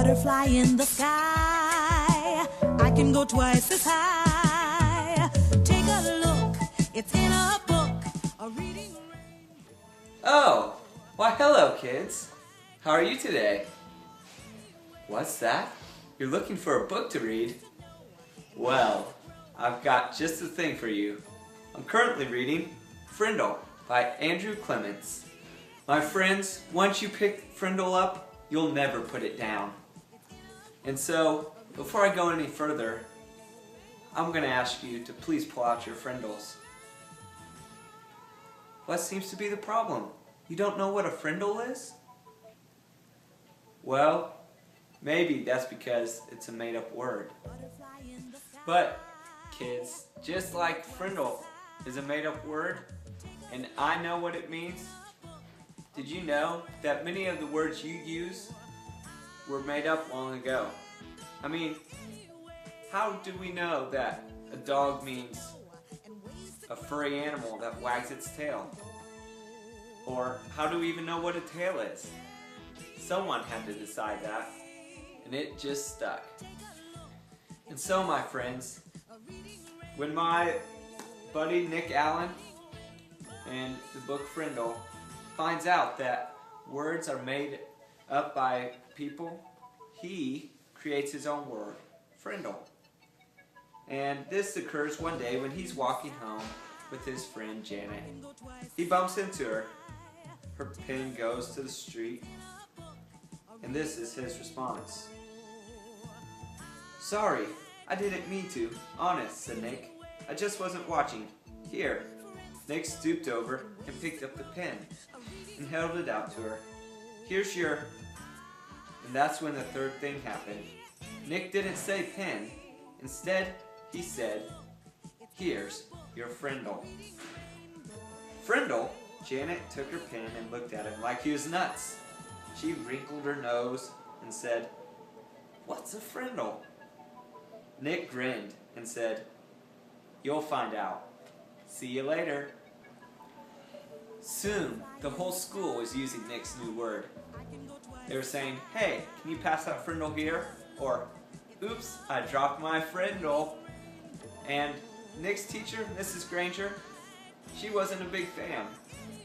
butterfly in the sky. I can go twice as high. Take a look, it's in a book, a reading rainbow. Oh, why hello kids. How are you today? What's that? You're looking for a book to read? Well, I've got just the thing for you. I'm currently reading Frindle by Andrew Clements. My friends, once you pick Frindle up, you'll never put it down. And so, before I go any further, I'm going to ask you to please pull out your Frindles. What seems to be the problem? You don't know what a Frindle is? Well, maybe that's because it's a made-up word. But, kids, just like Frindle is a made-up word, and I know what it means, did you know that many of the words you use were made up long ago? I mean, how do we know that a dog means a furry animal that wags its tail? Or how do we even know what a tail is? Someone had to decide that, and it just stuck. And so, my friends, when my buddy Nick Allen and the book Frindle finds out that words are made up by people, he creates his own word, Frindle. And this occurs one day when he's walking home with his friend Janet. He bumps into her. Her pen goes to the street, and this is his response. "Sorry, I didn't mean to, honest," said Nick. "I just wasn't watching. Here." Nick stooped over and picked up the pen and held it out to her. "Here's your..." And that's when the third thing happened. Nick didn't say pen. Instead, he said, "Here's your Frindle." "Frindle?" Janet took her pen and looked at him like he was nuts. She wrinkled her nose and said, "What's a Frindle?" Nick grinned and said, "You'll find out. See you later." Soon, the whole school was using Nick's new word. They were saying, "Hey, can you pass that Frindle here?" Or, "Oops, I dropped my Frindle." And Nick's teacher, Mrs. Granger, she wasn't a big fan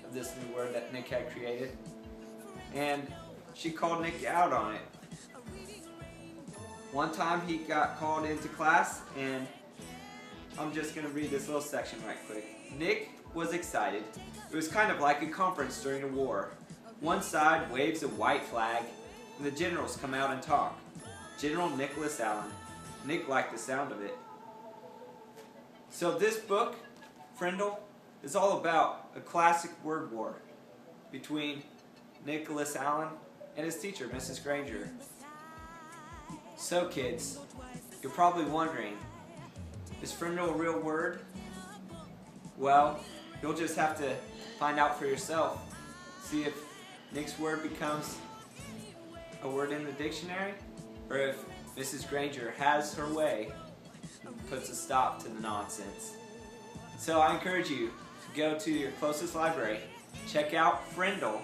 of this new word that Nick had created. And she called Nick out on it. One time he got called into class, and I'm just going to read this little section right quick. Nick was excited. It was kind of like a conference during a war. One side waves a white flag, and the generals come out and talk. General Nicholas Allen. Nick liked the sound of it. So this book, Frindle, is all about a classic word war between Nicholas Allen and his teacher, Mrs. Granger. So kids, you're probably wondering, is Frindle a real word? Well, you'll just have to find out for yourself. See if Nick's word becomes a word in the dictionary, or if Mrs. Granger has her way and puts a stop to the nonsense. So I encourage you to go to your closest library, check out Frindle,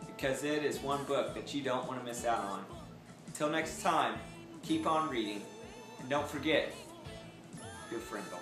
because it is one book that you don't want to miss out on. Until next time, keep on reading, and don't forget your Frindle.